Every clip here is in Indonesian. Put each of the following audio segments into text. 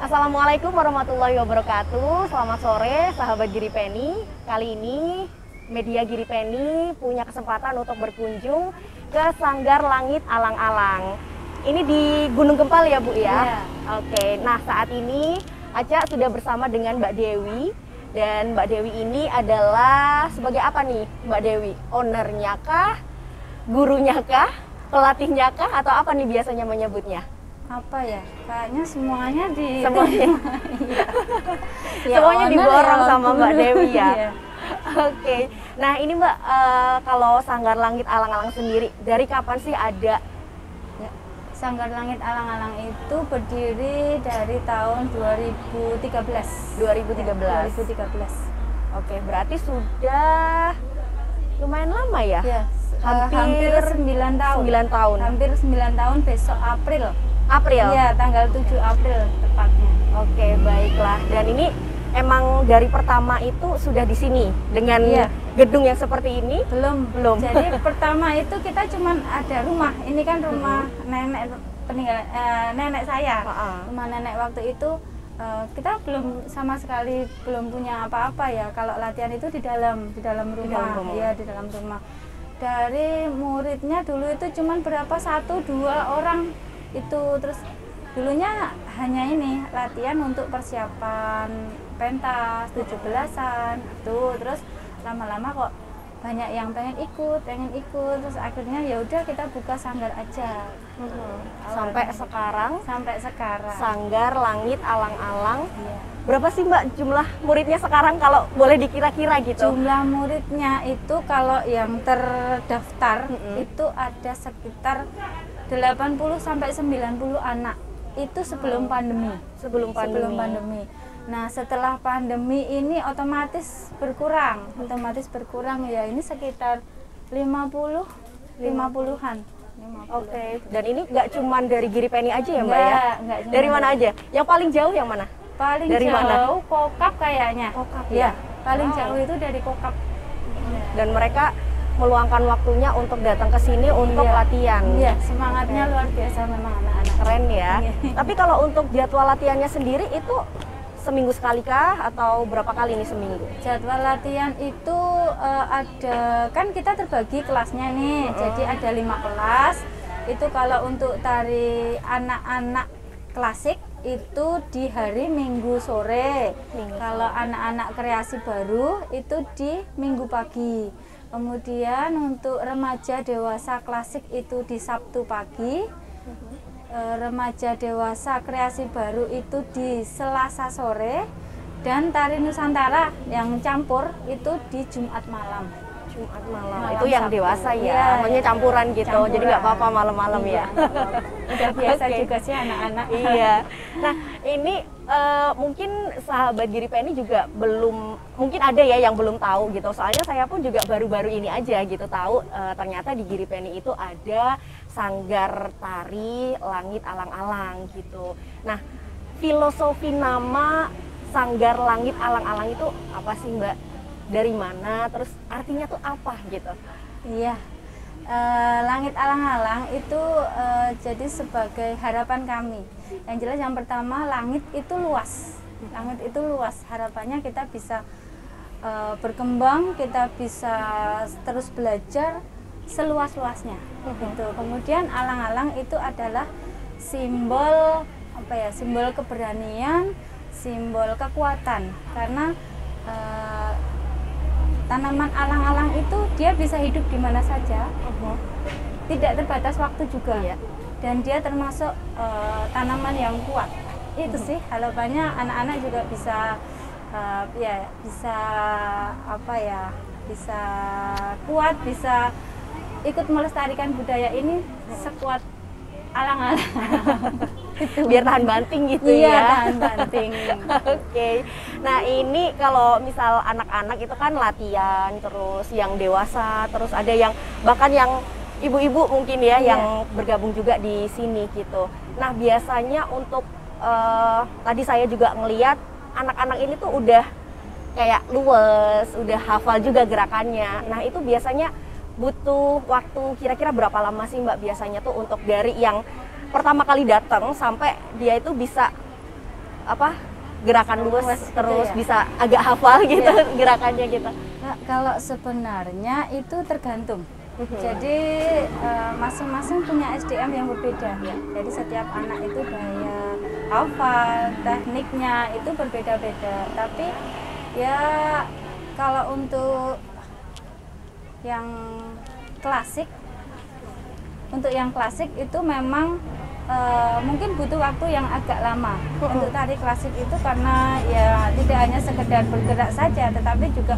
Assalamualaikum warahmatullahi wabarakatuh. Selamat sore sahabat Giri Penny. Kali ini media Giri Penny punya kesempatan untuk berkunjung ke Sanggar Langit Alang-Alang. Ini di Gunung Gempal ya Bu ya? Oke, nah saat ini Aca sudah bersama dengan Mbak Dewi. Dan Mbak Dewi ini adalah sebagai apa nih Mbak Dewi? Ownernya kah? Gurunya kah? Pelatihnya kah? Atau apa nih biasanya menyebutnya? Apa ya, kayaknya semuanya semuanya ya, semuanya diborong ya, sama Mbak Dewi ya. Iya. Oke, nah ini Mbak, kalau Sanggar Langit Alang-Alang sendiri dari kapan sih ada? Ya, Sanggar Langit Alang-Alang itu berdiri dari tahun 2013. 2013. Oke, berarti sudah lumayan lama ya? Ya, hampir 9 tahun. 9 tahun. Hampir 9 tahun besok April. April? Iya, tanggal 7 April tepatnya. Oke, baiklah. Dan ini emang dari pertama itu sudah di sini dengan gedung yang seperti ini? Belum. Jadi pertama itu kita cuman ada rumah. Ini kan rumah nenek peninggalan nenek saya. Rumah nenek waktu itu kita belum sama sekali belum punya apa-apa ya. Kalau latihan itu di dalam rumah. Iya, di dalam rumah. Dari muridnya dulu itu cuman berapa 1-2 orang itu, terus dulunya hanya ini latihan untuk persiapan pentas 17-an itu, terus lama-lama kok banyak yang pengen ikut, terus akhirnya ya udah kita buka sanggar aja. Sampai sekarang Sanggar Langit Alang-Alang. Berapa sih Mbak jumlah muridnya sekarang kalau boleh dikira-kira gitu? Jumlah muridnya itu kalau yang terdaftar itu ada sekitar 80 sampai 90 anak. Itu sebelum pandemi. Sebelum pandemi. Nah, setelah pandemi ini otomatis berkurang ya. Ini sekitar 50-an. Oke. Dan ini nggak cuma dari Giri Penny aja ya Mbak ya? Enggak, dari mana aja? Yang paling jauh yang mana? Paling dari jauh mana? Kokap kayaknya. Kokap ya? Paling jauh itu dari Kokap. Dan mereka meluangkan waktunya untuk datang ke sini untuk latihan. Iya, semangatnya luar biasa memang anak-anak. Keren ya. Tapi kalau untuk jadwal latihannya sendiri itu seminggu sekali kah atau berapa kali nih seminggu? Jadwal latihan itu ada, kan kita terbagi kelasnya nih. Jadi ada 5 kelas. Itu kalau untuk tari anak-anak klasik itu di hari Minggu sore. Kalau anak-anak kreasi baru itu di Minggu pagi. Kemudian untuk remaja dewasa klasik itu di Sabtu pagi. Remaja dewasa kreasi baru itu di Selasa sore. Dan tari Nusantara yang campur itu di Jumat malam. Itu yang Sabtu. dewasa ya, namanya campuran gitu. Jadi nggak apa-apa malam-malam ya. Udah biasa juga sih anak-anak. Iya. Nah ini mungkin sahabat Giri Penny juga belum, mungkin ada ya yang belum tahu gitu. Soalnya saya pun juga baru-baru ini aja gitu tahu ternyata di Giri Penny itu ada Sanggar Tari Langit Alang-Alang gitu. Nah filosofi nama Sanggar Langit Alang-Alang itu apa sih Mbak? Dari mana, terus artinya tuh apa gitu? Iya, Langit Alang-Alang itu jadi sebagai harapan kami. Yang jelas yang pertama, langit itu luas. Harapannya kita bisa berkembang, kita bisa terus belajar seluas-luasnya. Gitu. Kemudian alang-alang itu adalah simbol apa ya? Simbol keberanian, simbol kekuatan. Karena tanaman alang-alang itu dia bisa hidup di mana saja, tidak terbatas waktu juga, dan dia termasuk tanaman yang kuat. Itu sih harapannya anak-anak juga bisa bisa kuat, bisa ikut melestarikan budaya ini sekuat alang-alang. Biar tahan banting gitu ya. Tahan banting. Oke. Nah ini kalau misal anak-anak itu kan latihan, terus yang dewasa, terus ada yang bahkan yang ibu-ibu mungkin ya yang bergabung juga di sini gitu. Nah biasanya untuk tadi saya juga ngeliat anak-anak ini tuh udah kayak luwes, udah hafal juga gerakannya. Nah itu biasanya butuh waktu kira-kira berapa lama sih Mbak biasanya tuh untuk dari yang pertama kali datang sampai dia itu bisa apa gerakan luwes Gitu terus ya? bisa agak hafal gitu Iya. gerakannya gitu. Nah, kalau sebenarnya itu tergantung. Jadi masing-masing punya SDM yang berbeda. Jadi setiap anak itu daya hafal, tekniknya itu berbeda-beda. Tapi ya kalau untuk yang klasik, itu memang mungkin butuh waktu yang agak lama untuk tari klasik itu, karena ya tidak hanya sekedar bergerak saja, tetapi juga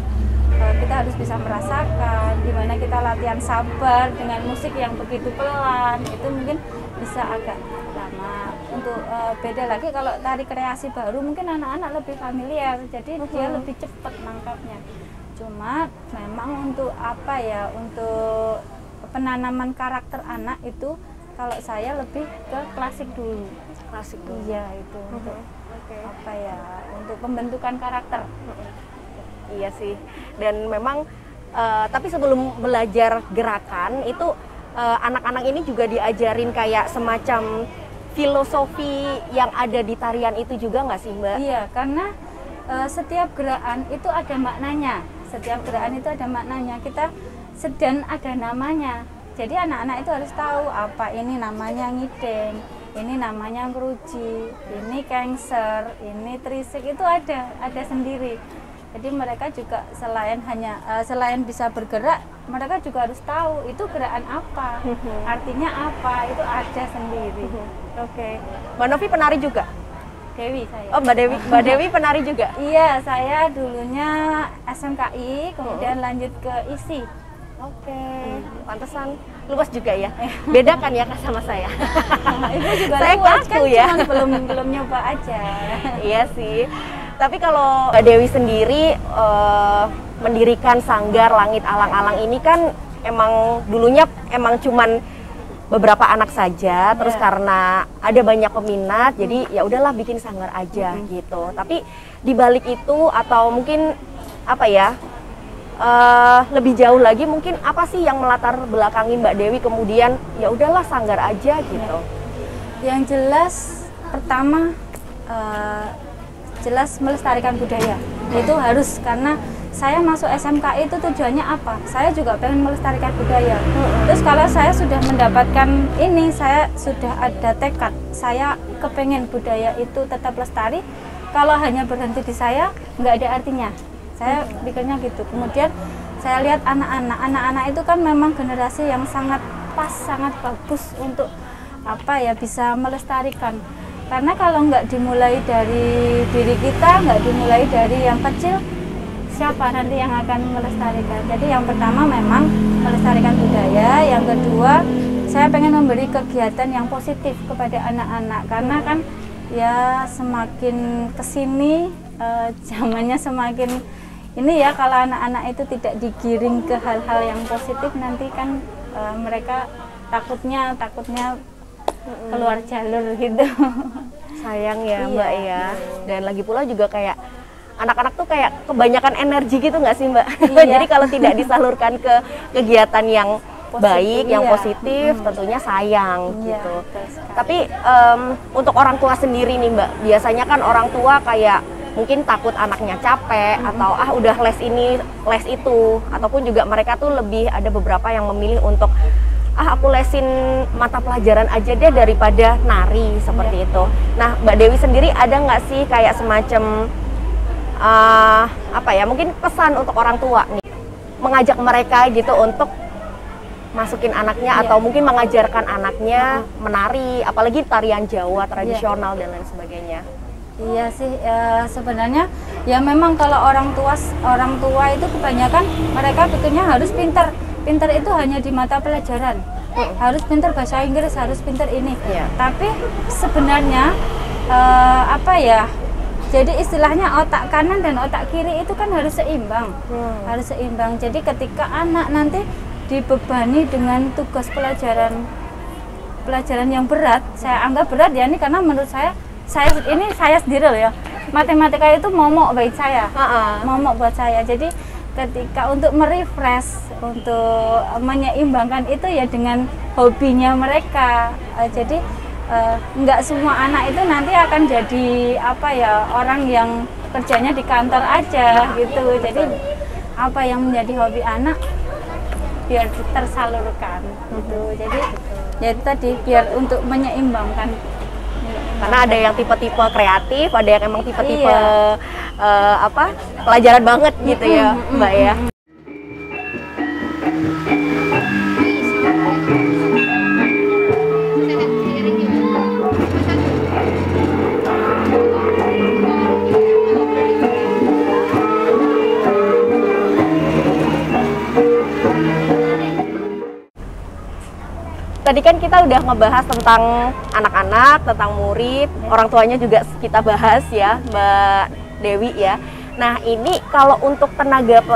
kita harus bisa merasakan gimana kita latihan sabar dengan musik yang begitu pelan, itu mungkin bisa agak lama. Untuk beda lagi kalau tari kreasi baru mungkin anak-anak lebih familiar, jadi dia lebih cepat nangkapnya. Cuma memang untuk apa ya, untuk penanaman karakter anak itu kalau saya lebih ke klasik dulu. Klasik dulu. Iya, itu untuk apa ya, untuk pembentukan karakter. Iya sih. Dan memang tapi sebelum belajar gerakan itu anak-anak ini juga diajarin kayak semacam filosofi yang ada di tarian itu juga nggak sih Mbak? Iya, karena setiap gerakan itu ada maknanya. Setiap gerakan itu ada maknanya. Kita dan ada namanya. Jadi anak-anak itu harus tahu apa ini namanya ngideng, ini namanya ngeruji, ini kengser, ini trisik, itu ada sendiri. Jadi mereka juga selain bisa bergerak, mereka juga harus tahu itu gerakan apa, artinya apa, itu ada sendiri. Oke. Mbak Novi penari juga? Dewi saya. Oh, Mbak Dewi penari juga? Iya, saya dulunya SMKI, kemudian lanjut ke ISI. Oke, pantesan luas juga ya. Beda kan ya sama saya. Itu juga saya luas kan, kaku ya. cuman belum nyoba aja. Iya sih. Tapi kalau Mbak Dewi sendiri mendirikan Sanggar Langit Alang-Alang ini kan emang dulunya emang cuman beberapa anak saja, terus karena ada banyak peminat, jadi ya udahlah bikin sanggar aja gitu. Tapi di balik itu atau mungkin apa ya? Lebih jauh lagi mungkin apa sih yang melatar belakangi Mbak Dewi kemudian ya udahlah sanggar aja gitu. Yang jelas pertama jelas melestarikan budaya. Itu harus, karena saya masuk SMKI itu tujuannya apa? Saya juga pengen melestarikan budaya. Terus kalau saya sudah mendapatkan ini, saya sudah ada tekad, saya kepengen budaya itu tetap lestari. Kalau hanya berhenti di saya, nggak ada artinya. Saya pikirnya gitu. Kemudian saya lihat anak-anak itu kan memang generasi yang sangat pas, sangat bagus untuk apa ya, bisa melestarikan. Karena kalau nggak dimulai dari diri kita, nggak dimulai dari yang kecil, siapa nanti yang akan melestarikan? Jadi yang pertama memang melestarikan budaya, yang kedua saya pengen memberi kegiatan yang positif kepada anak-anak, karena kan ya semakin kesini zamannya semakin ini ya, kalau anak-anak itu tidak digiring ke hal-hal yang positif, nanti kan mereka takutnya keluar jalur gitu. Sayang ya Mbak ya. Dan lagi pula juga kayak anak-anak tuh kayak kebanyakan energi gitu nggak sih Mbak? Jadi kalau tidak disalurkan ke kegiatan yang baik, yang positif, tentunya sayang gitu. Tapi untuk orang tua sendiri nih Mbak, biasanya kan orang tua kayak mungkin takut anaknya capek atau udah les ini, les itu, ataupun juga mereka tuh lebih ada beberapa yang memilih untuk aku lesin mata pelajaran aja deh daripada nari seperti itu. Nah Mbak Dewi sendiri ada nggak sih kayak semacam apa ya, mungkin pesan untuk orang tua nih, mengajak mereka gitu untuk masukin anaknya atau mungkin mengajarkan anaknya menari, apalagi tarian Jawa tradisional dan lain sebagainya. Iya sih, sebenarnya ya memang kalau orang tua itu kebanyakan mereka pikirnya harus pintar itu hanya di mata pelajaran, harus pintar bahasa Inggris, harus pintar ini. Tapi sebenarnya apa ya, jadi istilahnya otak kanan dan otak kiri itu kan harus seimbang, harus seimbang. Jadi ketika anak nanti dibebani dengan tugas pelajaran yang berat, saya anggap berat ya ini, karena menurut saya sendiri loh ya, matematika itu momok buat saya, momok buat saya. Jadi ketika untuk merefresh, untuk menyeimbangkan itu ya dengan hobinya mereka. Jadi nggak semua anak itu nanti akan jadi apa ya, orang yang kerjanya di kantor aja gitu. Jadi apa yang menjadi hobi anak biar tersalurkan gitu. Jadi ya itu tadi, biar untuk menyeimbangkan. Karena ada yang tipe-tipe kreatif, ada yang emang tipe-tipe pelajaran banget gitu ya Mbak ya. Tadi kan kita udah ngebahas tentang anak-anak, tentang murid, orang tuanya juga kita bahas ya, Mbak Dewi ya. Nah ini kalau untuk tenaga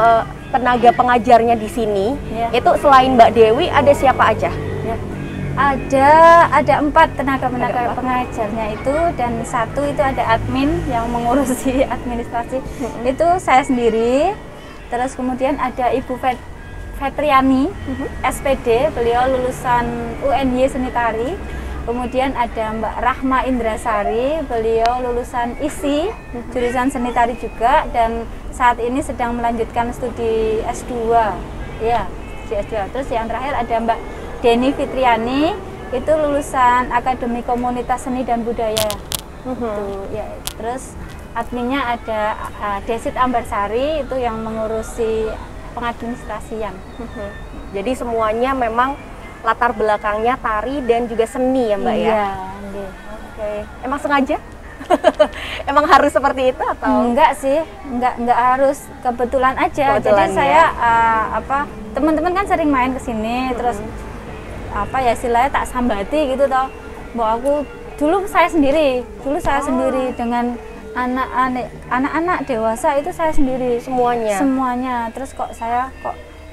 pengajarnya di sini, itu selain Mbak Dewi ada siapa aja? Ada 4 tenaga pengajarnya itu, dan 1 itu ada admin yang mengurusi administrasi, itu saya sendiri. Terus kemudian ada Ibu Fetriani, SPD, beliau lulusan UNY Seni Tari. Kemudian ada Mbak Rahma Indrasari, beliau lulusan ISI, jurusan Seni Tari juga, dan saat ini sedang melanjutkan studi S2. Ya, studi S2. Terus yang terakhir ada Mbak Deni Fitriani, itu lulusan Akademi Komunitas Seni dan Budaya. Ya, terus adminnya ada Desit Ambarsari, itu yang mengurusi pengadministrasian. Jadi semuanya memang latar belakangnya tari dan juga seni ya Mbak ya? Iya. Oke. Emang sengaja? Emang harus seperti itu atau? Enggak sih, enggak harus, kebetulan aja. Kebetulan, jadi saya teman-teman kan sering main ke sini, terus istilahnya tak sambati gitu toh. Bahwa aku dulu saya sendiri dengan anak-anak dewasa itu saya sendiri semuanya. Terus saya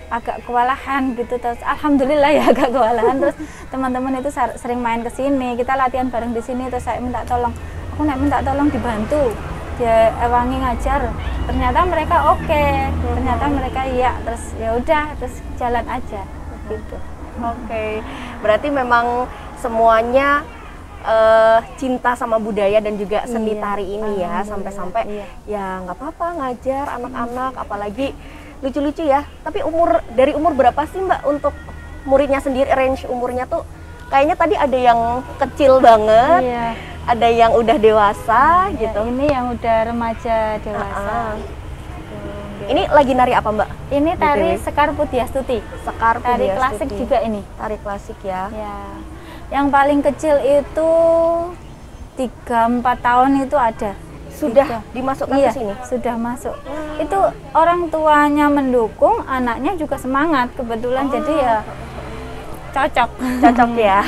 agak kewalahan gitu, terus alhamdulillah ya agak kewalahan. Terus teman-teman itu sering main ke sini, kita latihan bareng di sini. Terus saya minta tolong dibantu dia ewangi ngajar. Ternyata mereka oke. Ternyata mereka iya, terus ya udah, terus jalan aja gitu. Oke. Berarti memang semuanya cinta sama budaya dan juga seni tari ini ya, sampai-sampai ya nggak apa-apa ngajar anak-anak, apalagi lucu-lucu ya. Tapi dari umur berapa sih Mbak untuk muridnya sendiri? Range umurnya tuh kayaknya tadi ada yang kecil banget, ada yang udah dewasa gitu. Ini yang udah remaja dewasa. Ini lagi nari apa Mbak? Ini tari Sekar Pudiastuti. Sekar Pudiastuti. Tari klasik juga ini. Tari klasik ya. Yang paling kecil itu 3-4 tahun itu ada. Sudah dimasukkan ke sini? Sudah masuk. Itu orang tuanya mendukung, anaknya juga semangat. Kebetulan jadi ya cocok ya.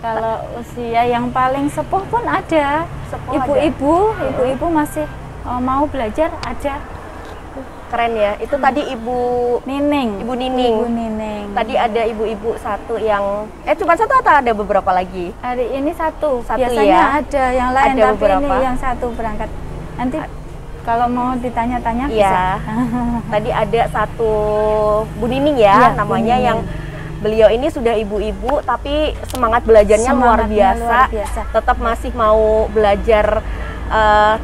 Kalau usia yang paling sepuh pun ada. Ibu-ibu masih mau belajar, ada. Keren ya. Itu tadi Ibu Nining. Tadi ada ibu-ibu satu yang cuma satu atau ada beberapa lagi? Hari ini satu biasanya ada yang lain, ada tapi beberapa. Ini yang satu berangkat. Nanti kalau mau ditanya-tanya bisa. Tadi ada satu Bu Nining ya, namanya, yang beliau ini sudah ibu-ibu tapi semangat belajarnya luar biasa. Tetap masih mau belajar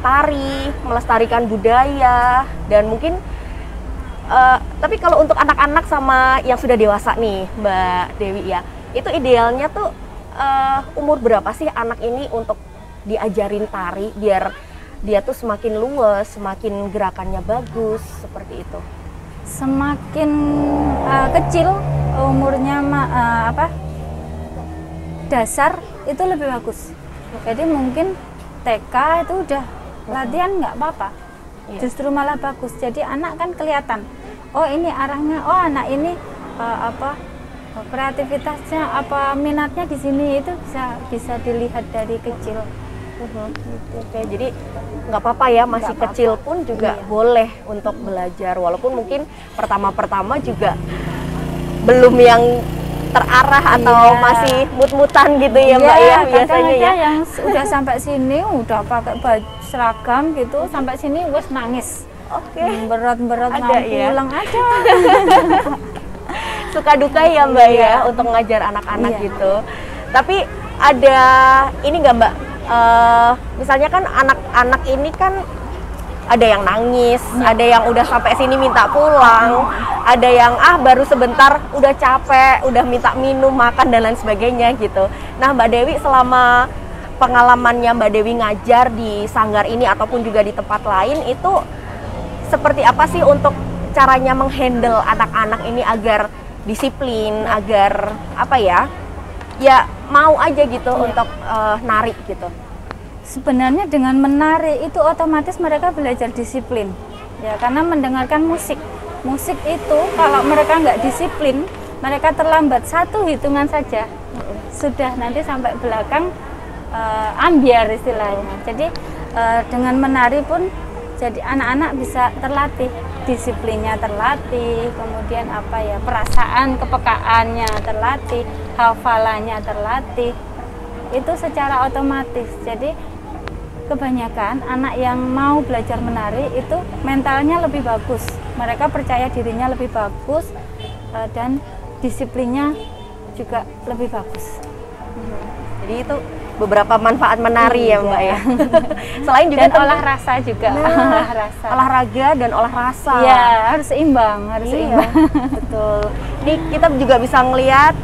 tari, melestarikan budaya, dan mungkin tapi kalau untuk anak-anak sama yang sudah dewasa nih Mbak Dewi ya, itu idealnya tuh umur berapa sih anak ini untuk diajarin tari biar dia tuh semakin luas, semakin gerakannya bagus, seperti itu? Semakin kecil umurnya dasar itu lebih bagus. Jadi mungkin TK itu udah latihan nggak apa-apa, justru malah bagus. Jadi anak kan kelihatan, oh ini arahnya, oh anak ini kreativitasnya, minatnya di sini, itu bisa dilihat dari kecil. Oke, jadi nggak apa-apa ya, masih kecil pun juga boleh untuk belajar, walaupun mungkin pertama-pertama juga belum yang terarah atau masih mut-mutan gitu ya Mbak ya, biasanya ya. Yang udah sampai sini udah pakai baju seragam gitu, sampai sini wes nangis. Berat-berat mau pulang aja. Suka duka ya Mbak ya untuk ngajar anak-anak gitu. Tapi ada ini nggak Mbak? Misalnya kan anak-anak ini kan ada yang nangis, ada yang udah sampai sini minta pulang, ada yang baru sebentar udah capek, udah minta minum, makan dan lain sebagainya gitu. Nah Mbak Dewi, selama pengalamannya Mbak Dewi ngajar di sanggar ini ataupun juga di tempat lain, itu seperti apa sih untuk caranya menghandle anak-anak ini agar disiplin, agar apa ya mau aja gitu untuk nari gitu? Sebenarnya dengan menari itu otomatis mereka belajar disiplin ya, karena mendengarkan musik itu kalau mereka nggak disiplin, mereka terlambat satu hitungan saja sudah nanti sampai belakang ambiar istilahnya. Jadi dengan menari pun jadi anak-anak bisa terlatih, disiplinnya terlatih, kemudian perasaan kepekaannya terlatih, hafalannya terlatih, itu secara otomatis. Jadi kebanyakan anak yang mau belajar menari itu mentalnya lebih bagus, mereka percaya dirinya lebih bagus, dan disiplinnya juga lebih bagus. Jadi itu beberapa manfaat menari ya Mbak ya. Selain juga dan olah rasa juga. Olahraga dan olah rasa. Ya, harus seimbang, seimbang. Betul. Ini kita juga bisa ngelihat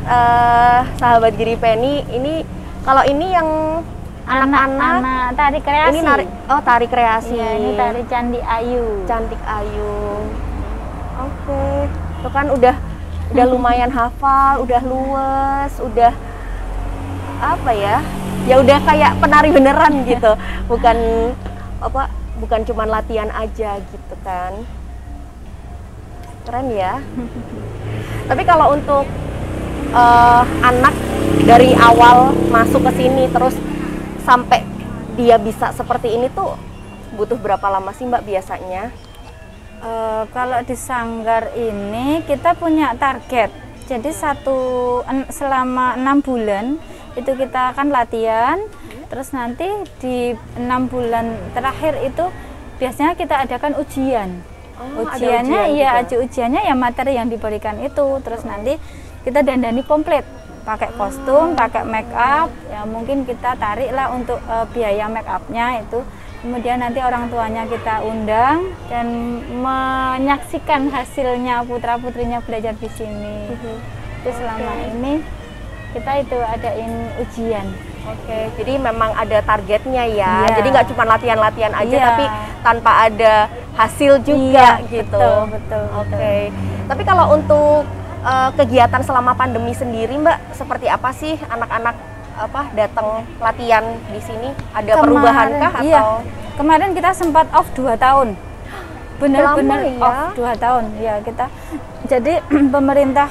sahabat Giri Penny ini, kalau ini yang anak-anak tari kreasi. Ini tari kreasi. Ya, ini tari Candi Ayu. Cantik Ayu. Oke. Itu kan udah lumayan hafal, udah luwes, udah ya udah kayak penari beneran gitu. Bukan cuman latihan aja gitu kan. Keren ya. Tapi kalau untuk anak dari awal masuk ke sini terus sampai dia bisa seperti ini tuh butuh berapa lama sih Mbak biasanya? Kalau di sanggar ini kita punya target. Jadi selama 6 bulan itu kita akan latihan. Terus nanti di 6 bulan terakhir itu biasanya kita adakan ujian. Ujiannya ujiannya ya materi yang diberikan itu. Terus nanti kita dandani komplit, pakai kostum, pakai make up, ya mungkin kita tarik lah untuk biaya make upnya itu. Kemudian nanti orang tuanya kita undang dan menyaksikan hasilnya putra-putrinya belajar di sini. Itu selama ini kita itu adain ujian. Oke, jadi memang ada targetnya ya. Jadi nggak cuma latihan-latihan aja, tapi tanpa ada hasil juga gitu. Betul. Oke. Tapi kalau untuk kegiatan selama pandemi sendiri Mbak, seperti apa sih anak-anak datang latihan di sini? Ada perubahankah atau? Iya. Kemarin kita sempat off 2 tahun. Benar-benar off 2 tahun. Ya, kita. Jadi pemerintah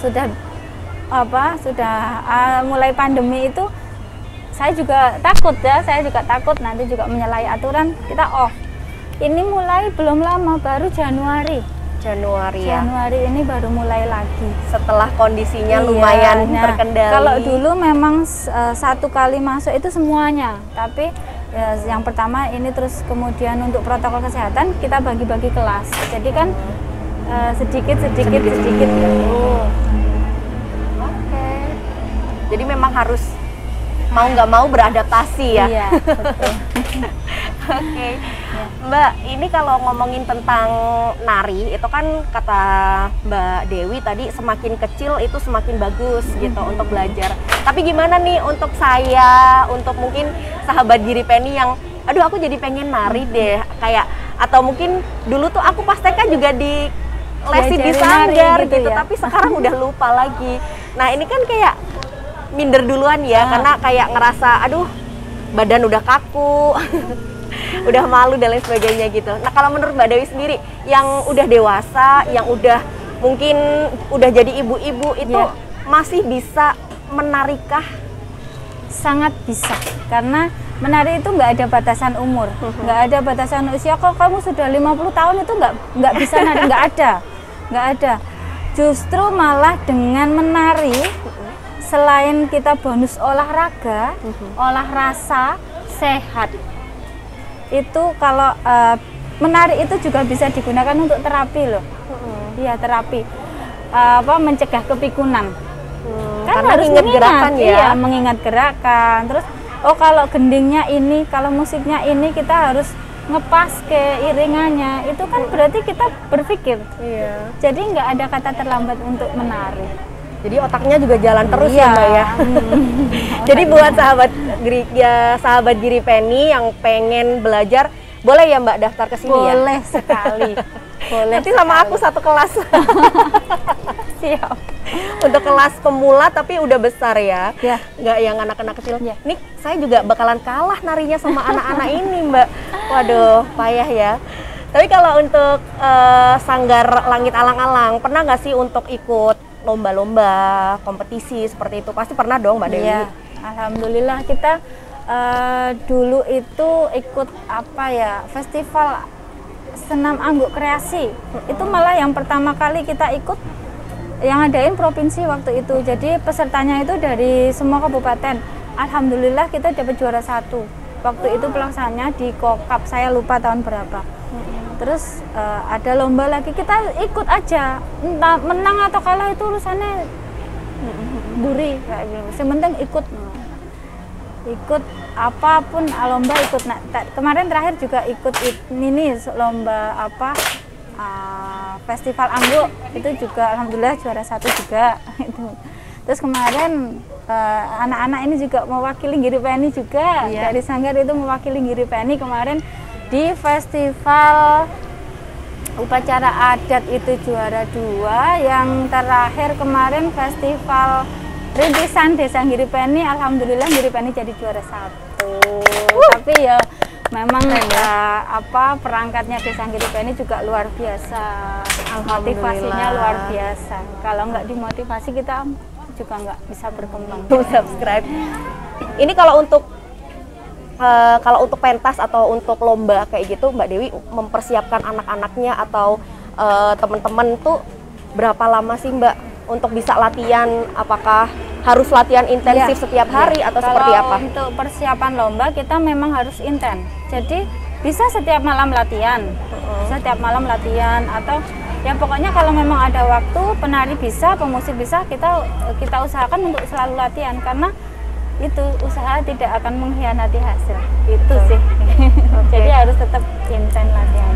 sudah mulai pandemi itu saya juga takut nanti juga menyalahi aturan, kita off. Ini mulai belum lama, baru Januari ini baru mulai lagi setelah kondisinya lumayan terkendali. Kalau dulu memang 1 kali masuk itu semuanya, tapi yang pertama ini, terus kemudian untuk protokol kesehatan kita bagi-bagi kelas, jadi kan sedikit Oke. Jadi memang harus mau nggak mau beradaptasi ya. Iya, betul. Oke. Mbak, ini kalau ngomongin tentang nari, itu kan kata Mbak Dewi tadi semakin kecil itu semakin bagus gitu untuk belajar. Tapi gimana nih untuk saya, untuk mungkin sahabat Giri Penny yang aduh aku jadi pengen nari deh, kayak atau mungkin dulu tuh aku pas TK juga di lesi di sanggar gitu ya. Tapi sekarang udah lupa lagi. Nah, ini kan kayak minder duluan ya, karena kayak ngerasa aduh badan udah kaku. Udah malu dan lain sebagainya gitu. Nah, kalau menurut Mbak Dewi sendiri yang udah dewasa, yang udah mungkin udah jadi ibu-ibu itu masih bisa menarikah? Sangat bisa, karena menari itu nggak ada batasan umur, nggak ada batasan usia. Kalau kamu sudah 50 tahun itu nggak bisa nari, nggak ada. Justru malah dengan menari, selain kita bonus olahraga, olah rasa, sehat. Itu kalau menari itu juga bisa digunakan untuk terapi loh. Iya, terapi mencegah kepikunan. Kan kan Karena harus ingat gerakan ya. Iya, mengingat gerakan. Terus oh kalau gendingnya ini, kalau musiknya ini kita harus ngepas ke iringannya. Itu kan berarti kita berpikir. Iya. Jadi nggak ada kata terlambat untuk menari. Jadi otaknya juga jalan terus Iya. ya Mbak ya. Jadi buat sahabat Giri Penny yang pengen belajar, boleh ya Mbak daftar ke sini ya? Boleh sekali. Boleh. Nanti sama aku satu kelas. Siap. Untuk kelas pemula tapi udah besar ya. Ya. Nggak yang anak-anak kecil. Ya. Nih saya juga bakalan kalah narinya sama anak-anak ini Mbak. Waduh, payah ya. Tapi kalau untuk Sanggar Langit Alang-Alang, pernah nggak sih untuk ikut lomba-lomba, kompetisi seperti itu? Pasti pernah dong Mbak Dewi. Iya, alhamdulillah kita dulu itu ikut apa ya, festival senam angguk kreasi. Itu malah yang pertama kali kita ikut, yang ngadain provinsi waktu itu. Jadi pesertanya itu dari semua kabupaten. Alhamdulillah kita dapat juara 1. Waktu itu pelaksananya di Kokap, saya lupa tahun berapa. Terus ada lomba lagi, kita ikut aja, entah menang atau kalah itu urusannya duri kayak gitu. Yang penting ikut apapun lomba ikut. Nah, kemarin terakhir juga ikut ini lomba apa festival angguk, itu juga alhamdulillah juara 1 juga itu. Terus kemarin anak-anak ini juga mewakili Giri Penny juga. Iya. Dari Sanggar itu mewakili Giri Penny kemarin di festival upacara adat itu juara 2. Yang terakhir kemarin festival rintisan Desa Giri Penny, alhamdulillah Giri Penny jadi juara 1. Tapi ya memang perangkatnya Desa Giri Penny juga luar biasa. Motivasinya luar biasa. Kalau nggak dimotivasi kita juga nggak bisa berkembang. Subscribe. Ini kalau untuk pentas atau untuk lomba kayak gitu, Mbak Dewi mempersiapkan anak-anaknya atau teman-teman tuh berapa lama sih Mbak untuk bisa latihan? Apakah harus latihan intensif setiap hari atau seperti apa? Untuk persiapan lomba kita memang harus intens. Jadi bisa setiap malam latihan, atau ya pokoknya kalau memang ada waktu, penari bisa, pemusik bisa, kita usahakan untuk selalu latihan, karena itu usaha tidak akan mengkhianati hasil. Itu sih. Jadi harus tetap intens latihan.